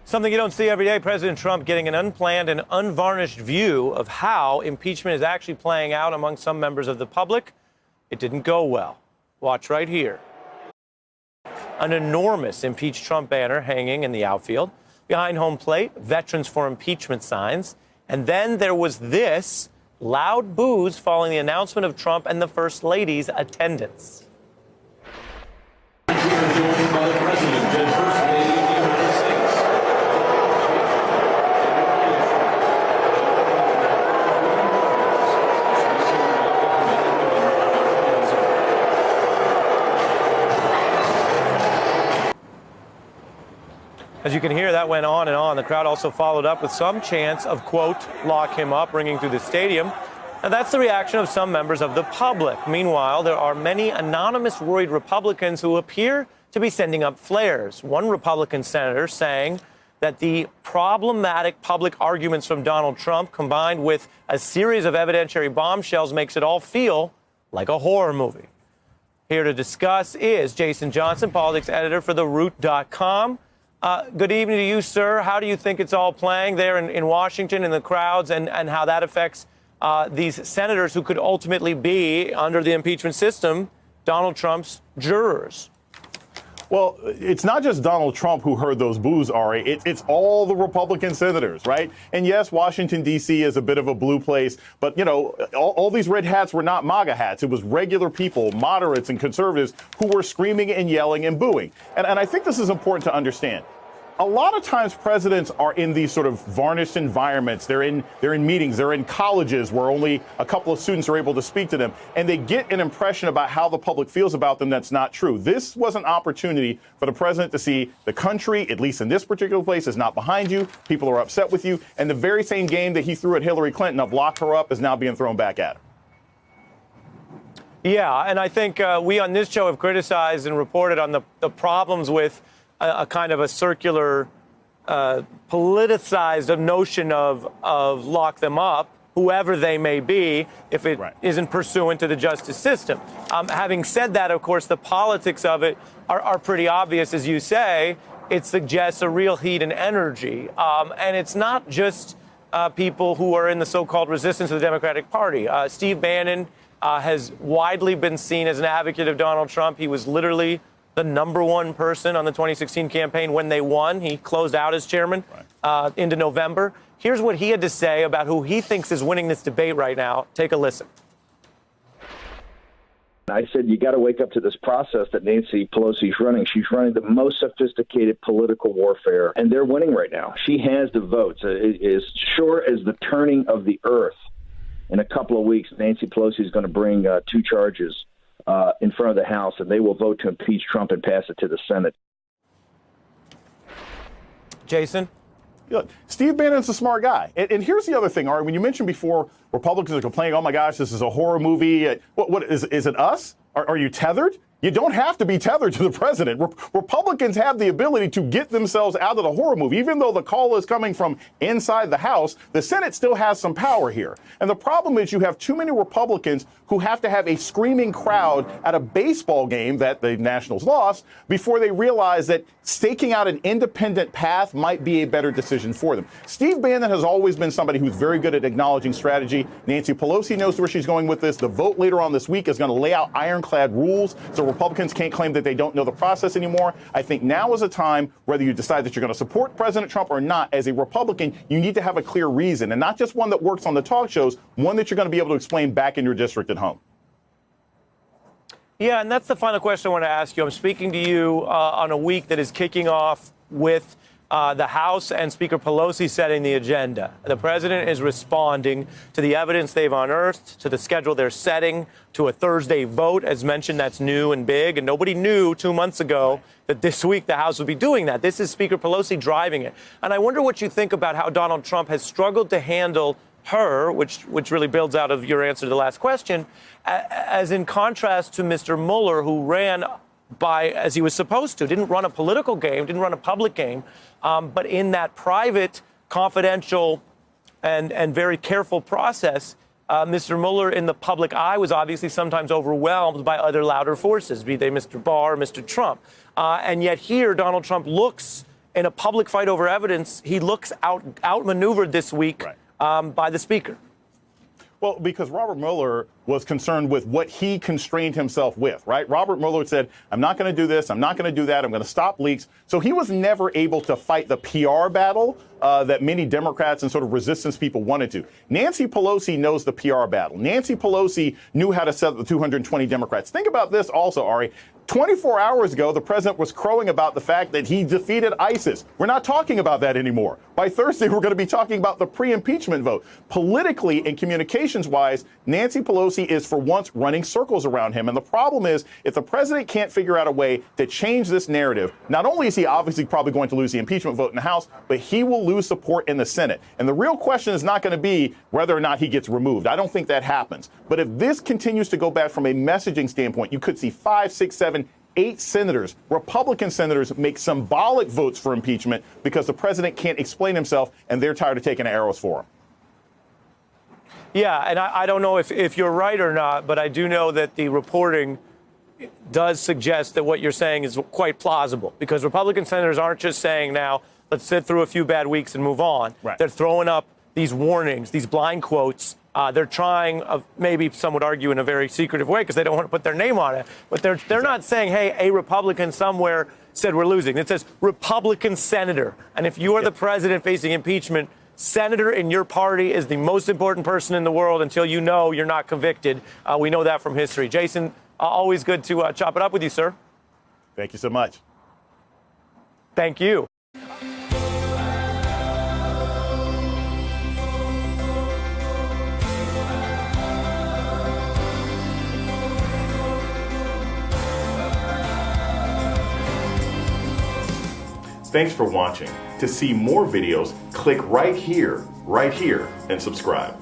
Something you don't see every day, President Trump getting an unplanned and unvarnished view of how impeachment is actually playing out among some members of the public. It didn't go well. Watch right here. An enormous impeach Trump banner hanging in the outfield. Behind home plate, Veterans for Impeachment signs. And then there was this loud boos following the announcement of Trump and the First Lady's attendance. We are joined by the President and First Lady of the United States. As you can hear, that went on and on. The crowd also followed up with some chants of, quote, lock him up, ringing through the stadium. And that's the reaction of some members of the public. Meanwhile, there are many anonymous worried Republicans who appear to be sending up flares. One Republican senator saying that the problematic public arguments from Donald Trump combined with a series of evidentiary bombshells makes it all feel like a horror movie. Here to discuss is Jason Johnson, politics editor for TheRoot.com. Good evening to you, sir. How do you think it's all playing there in Washington in the crowds and how that affects these senators who could ultimately be, under the impeachment system, Donald Trump's jurors? Well, it's not just Donald Trump who heard those boos, Ari. It's all the Republican senators, right? And yes, Washington, D.C. is a bit of a blue place. But, you know, all these red hats were not MAGA hats. It was regular people, moderates and conservatives, who were screaming and yelling and booing. And I think this is important to understand. A lot of times presidents are in these sort of varnished environments. They're in meetings. They're in colleges where only a couple of students are able to speak to them. And they get an impression about how the public feels about them that's not true. This was an opportunity for the president to see the country, at least in this particular place, is not behind you. People are upset with you. And the very same game that he threw at Hillary Clinton of lock her up is now being thrown back at her. Yeah, and I think we on this show have criticized and reported on the problems with a kind of a circular, politicized notion of lock them up, whoever they may be, if it isn't pursuant to the justice system. Having said that, of course, the politics of it are pretty obvious, as you say. It suggests a real heat and energy. And it's not just people who are in the so-called resistance to the Democratic Party. Steve Bannon has widely been seen as an advocate of Donald Trump. He was literally the number one person on the 2016 campaign when they won. He closed out as chairman into November. Here's what he had to say about who he thinks is winning this debate right now. Take a listen. I said, you got to wake up to this process that Nancy Pelosi is running. She's running the most sophisticated political warfare, and they're winning right now. She has the votes. As sure as the turning of the earth, in a couple of weeks, Nancy Pelosi is going to bring two charges in front of the House, and they will vote to impeach Trump and pass it to the Senate. Jason? Look, Steve Bannon's a smart guy. And here's the other thing, Ari. When you mentioned before, Republicans are complaining, oh, my gosh, this is a horror movie. What is it us? Are you tethered? You don't have to be tethered to the president. Republicans have the ability to get themselves out of the horror movie. Even though the call is coming from inside the House, the Senate still has some power here. And the problem is you have too many Republicans who have to have a screaming crowd at a baseball game that the Nationals lost before they realize that staking out an independent path might be a better decision for them. Steve Bannon has always been somebody who's very good at acknowledging strategy. Nancy Pelosi knows where she's going with this. The vote later on this week is going to lay out ironclad rules so Republicans can't claim that they don't know the process anymore. I think now is a time, whether you decide that you're going to support President Trump or not, as a Republican, you need to have a clear reason, and not just one that works on the talk shows, one that you're going to be able to explain back in your district at home. Yeah, and that's the final question I want to ask you. I'm speaking to you on a week that is kicking off with the House and Speaker Pelosi setting the agenda. The president is responding to the evidence they've unearthed, to the schedule they're setting, to a Thursday vote. As mentioned, that's new and big, and nobody knew 2 months ago that this week the House would be doing that. This is Speaker Pelosi driving it. And I wonder what you think about how Donald Trump has struggled to handle her, which really builds out of your answer to the last question, as in contrast to Mr. Mueller, who ran by, as he was supposed to, didn't run a political game, didn't run a public game, but in that private, confidential, and very careful process, Mr. Mueller in the public eye was obviously sometimes overwhelmed by other louder forces, be they Mr. Barr or Mr. Trump. And yet here, Donald Trump looks in a public fight over evidence, he looks outmaneuvered this week by the speaker. Well, because Robert Mueller was concerned with what he constrained himself with, right? Robert Mueller said, I'm not going to do this, I'm not going to do that, I'm going to stop leaks. So he was never able to fight the PR battle that many Democrats and sort of resistance people wanted to. Nancy Pelosi knows the PR battle. Nancy Pelosi knew how to set up the 220 Democrats. Think about this also, Ari. 24 hours ago, the president was crowing about the fact that he defeated ISIS. We're not talking about that anymore. By Thursday, we're going to be talking about the pre-impeachment vote. Politically and communications-wise, Nancy Pelosi is for once running circles around him. And the problem is, if the president can't figure out a way to change this narrative, not only is he obviously probably going to lose the impeachment vote in the House, but he will lose support in the Senate. And the real question is not going to be whether or not he gets removed. I don't think that happens. But if this continues to go bad from a messaging standpoint, you could see 5, 6, 7, 8 senators, Republican senators, make symbolic votes for impeachment because the president can't explain himself and they're tired of taking arrows for him. Yeah, and I don't know if you're right or not, but I do know that the reporting does suggest that what you're saying is quite plausible, because Republican senators aren't just saying now, let's sit through a few bad weeks and move on. Right. They're throwing up these warnings, these blind quotes. They're trying, maybe some would argue in a very secretive way because they don't want to put their name on it. But they're not saying, hey, a Republican somewhere said we're losing. It says Republican senator. And if you are the president facing impeachment, senator in your party is the most important person in the world until you know you're not convicted. We know that from history. Jason, always good to chop it up with you, sir. Thank you so much. Thank you. Thanks for watching. To see more videos, click right here, and subscribe.